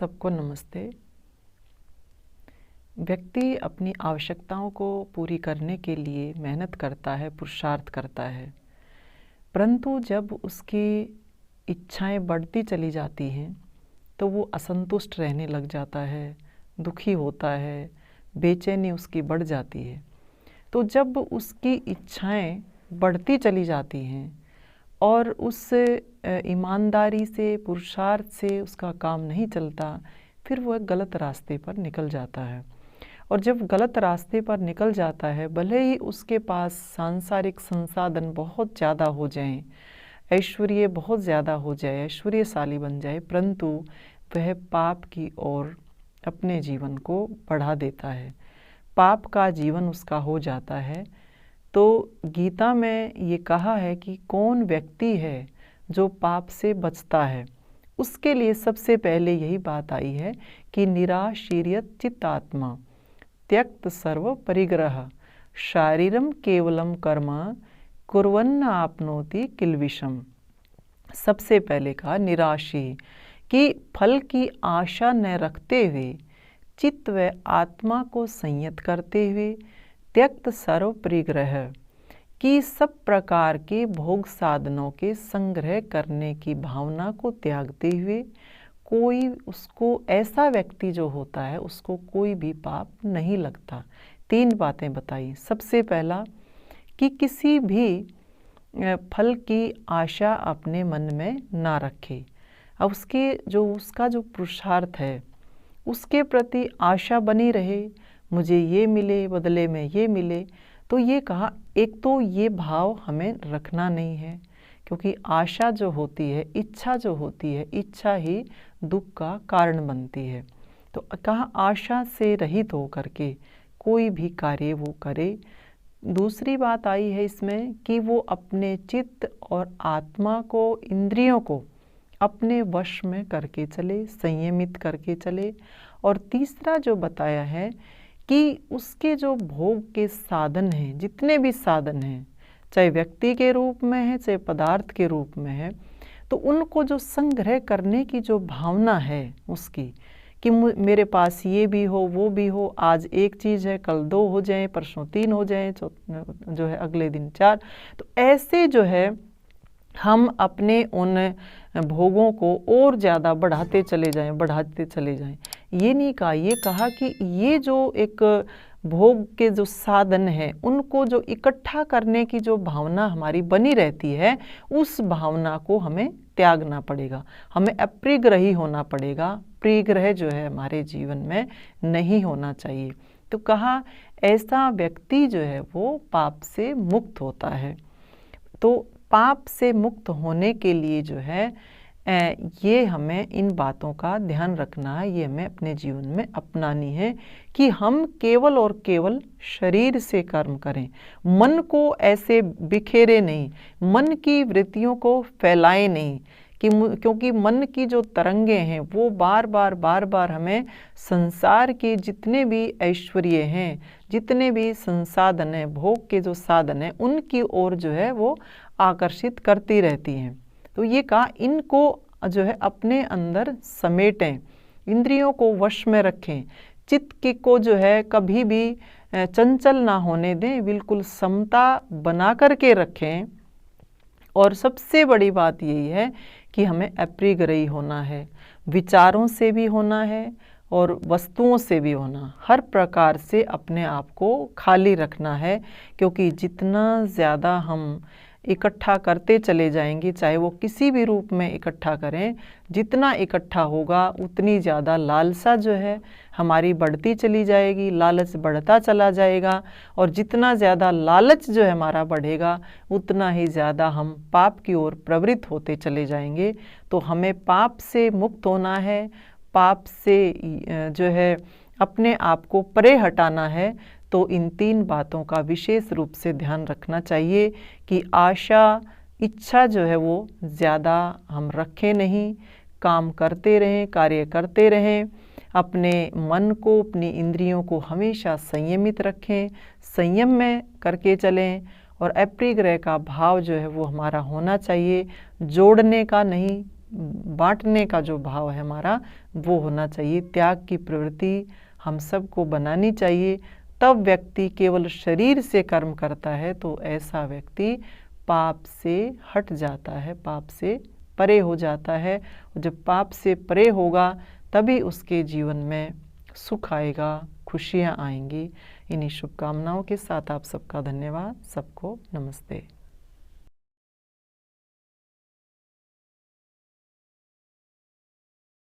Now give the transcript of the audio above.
सबको नमस्ते। व्यक्ति अपनी आवश्यकताओं को पूरी करने के लिए मेहनत करता है, पुरुषार्थ करता है, परंतु जब उसकी इच्छाएं बढ़ती चली जाती हैं तो वो असंतुष्ट रहने लग जाता है, दुखी होता है, बेचैनी उसकी बढ़ जाती है। तो जब उसकी इच्छाएं बढ़ती चली जाती हैं और उस ईमानदारी से, पुरुषार्थ से उसका काम नहीं चलता, फिर वह गलत रास्ते पर निकल जाता है। और जब गलत रास्ते पर निकल जाता है, भले ही उसके पास सांसारिक संसाधन बहुत ज़्यादा हो जाएं, ऐश्वर्य बहुत ज़्यादा हो जाए, ऐश्वर्यशाली बन जाए, परंतु वह पाप की ओर अपने जीवन को बढ़ा देता है, पाप का जीवन उसका हो जाता है। तो गीता में ये कहा है कि कौन व्यक्ति है जो पाप से बचता है। उसके लिए सबसे पहले यही बात आई है कि निराशीर्यत चित्तात्मा त्यक्त सर्व परिग्रह शारीरम केवलम कर्म कुर्वन्न आपनोति किल्बिषम। सबसे पहले कहा निराशी, कि फल की आशा न रखते हुए चित्त व आत्मा को संयत करते हुए त्यक्त सर्व परिग्रह, कि सब प्रकार के भोग साधनों के संग्रह करने की भावना को त्यागते हुए कोई उसको, ऐसा व्यक्ति जो होता है उसको कोई भी पाप नहीं लगता। 3 बातें बताई। सबसे पहला कि किसी भी फल की आशा अपने मन में ना रखे। अब उसका जो पुरुषार्थ है उसके प्रति आशा बनी रहे, मुझे ये मिले, बदले में ये मिले। तो ये कहा, एक तो ये भाव हमें रखना नहीं है, क्योंकि आशा जो होती है, इच्छा जो होती है, इच्छा ही दुख का कारण बनती है। तो कहा आशा से रहित हो करके कोई भी कार्य वो करे। दूसरी बात आई है इसमें कि वो अपने चित्त और आत्मा को, इंद्रियों को अपने वश में करके चले, संयमित करके चले। और तीसरा जो बताया है कि उसके जो भोग के साधन हैं, जितने भी साधन हैं, चाहे व्यक्ति के रूप में है, चाहे पदार्थ के रूप में है, तो उनको जो संग्रह करने की जो भावना है उसकी, कि मेरे पास ये भी हो, वो भी हो, आज एक चीज़ है, कल 2 हो जाए, परसों 3 हो जाए, जो है अगले दिन 4। तो ऐसे जो है हम अपने उन भोगों को और ज़्यादा बढ़ाते चले जाएं। ये नहीं कहा, ये कहा कि ये जो एक भोग के जो साधन हैं उनको जो इकट्ठा करने की जो भावना हमारी बनी रहती है, उस भावना को हमें त्यागना पड़ेगा, हमें अप्रियग्रही होना पड़ेगा। प्रियग्रह जो है हमारे जीवन में नहीं होना चाहिए। तो कहा ऐसा व्यक्ति जो है वो पाप से मुक्त होता है। तो पाप से मुक्त होने के लिए जो है ये हमें इन बातों का ध्यान रखना है, ये हमें अपने जीवन में अपनानी है कि हम केवल और केवल शरीर से कर्म करें, मन को ऐसे बिखेरे नहीं, मन की वृत्तियों को फैलाएं नहीं, क्योंकि मन की जो तरंगे हैं वो बार बार हमें संसार के जितने भी ऐश्वर्य हैं, जितने भी संसाधन हैं, भोग के जो साधन हैं, उनकी ओर जो है वो आकर्षित करती रहती हैं। तो ये कहा इनको जो है अपने अंदर समेटें, इंद्रियों को वश में रखें, चित्त को जो है कभी भी चंचल ना होने दें, बिल्कुल समता बना करके रखें। और सबसे बड़ी बात यही है कि हमें अप्रियग्रही होना है, विचारों से भी होना है और वस्तुओं से भी होना, हर प्रकार से अपने आप को खाली रखना है। क्योंकि जितना ज़्यादा हम इकट्ठा करते चले जाएंगे, चाहे वो किसी भी रूप में इकट्ठा करें, जितना इकट्ठा होगा उतनी ज़्यादा लालसा जो है हमारी बढ़ती चली जाएगी, लालच बढ़ता चला जाएगा। और जितना ज़्यादा लालच जो है हमारा बढ़ेगा, उतना ही ज़्यादा हम पाप की ओर प्रवृत्त होते चले जाएंगे। तो हमें पाप से मुक्त होना है, पाप से जो है अपने आप को परे हटाना है। तो इन 3 बातों का विशेष रूप से ध्यान रखना चाहिए कि आशा, इच्छा जो है वो ज़्यादा हम रखें नहीं, काम करते रहें, कार्य करते रहें, अपने मन को, अपनी इंद्रियों को हमेशा संयमित रखें, संयम में करके चलें। और अप्रियग्रह का भाव जो है वो हमारा होना चाहिए, जोड़ने का नहीं, बांटने का जो भाव है हमारा वो होना चाहिए। त्याग की प्रवृत्ति हम सबको बनानी चाहिए। तब व्यक्ति केवल शरीर से कर्म करता है तो ऐसा व्यक्ति पाप से हट जाता है, पाप से परे हो जाता है। जब पाप से परे होगा तभी उसके जीवन में सुख आएगा, खुशियाँ आएंगी। इन्हीं शुभकामनाओं के साथ आप सबका धन्यवाद। सबको नमस्ते।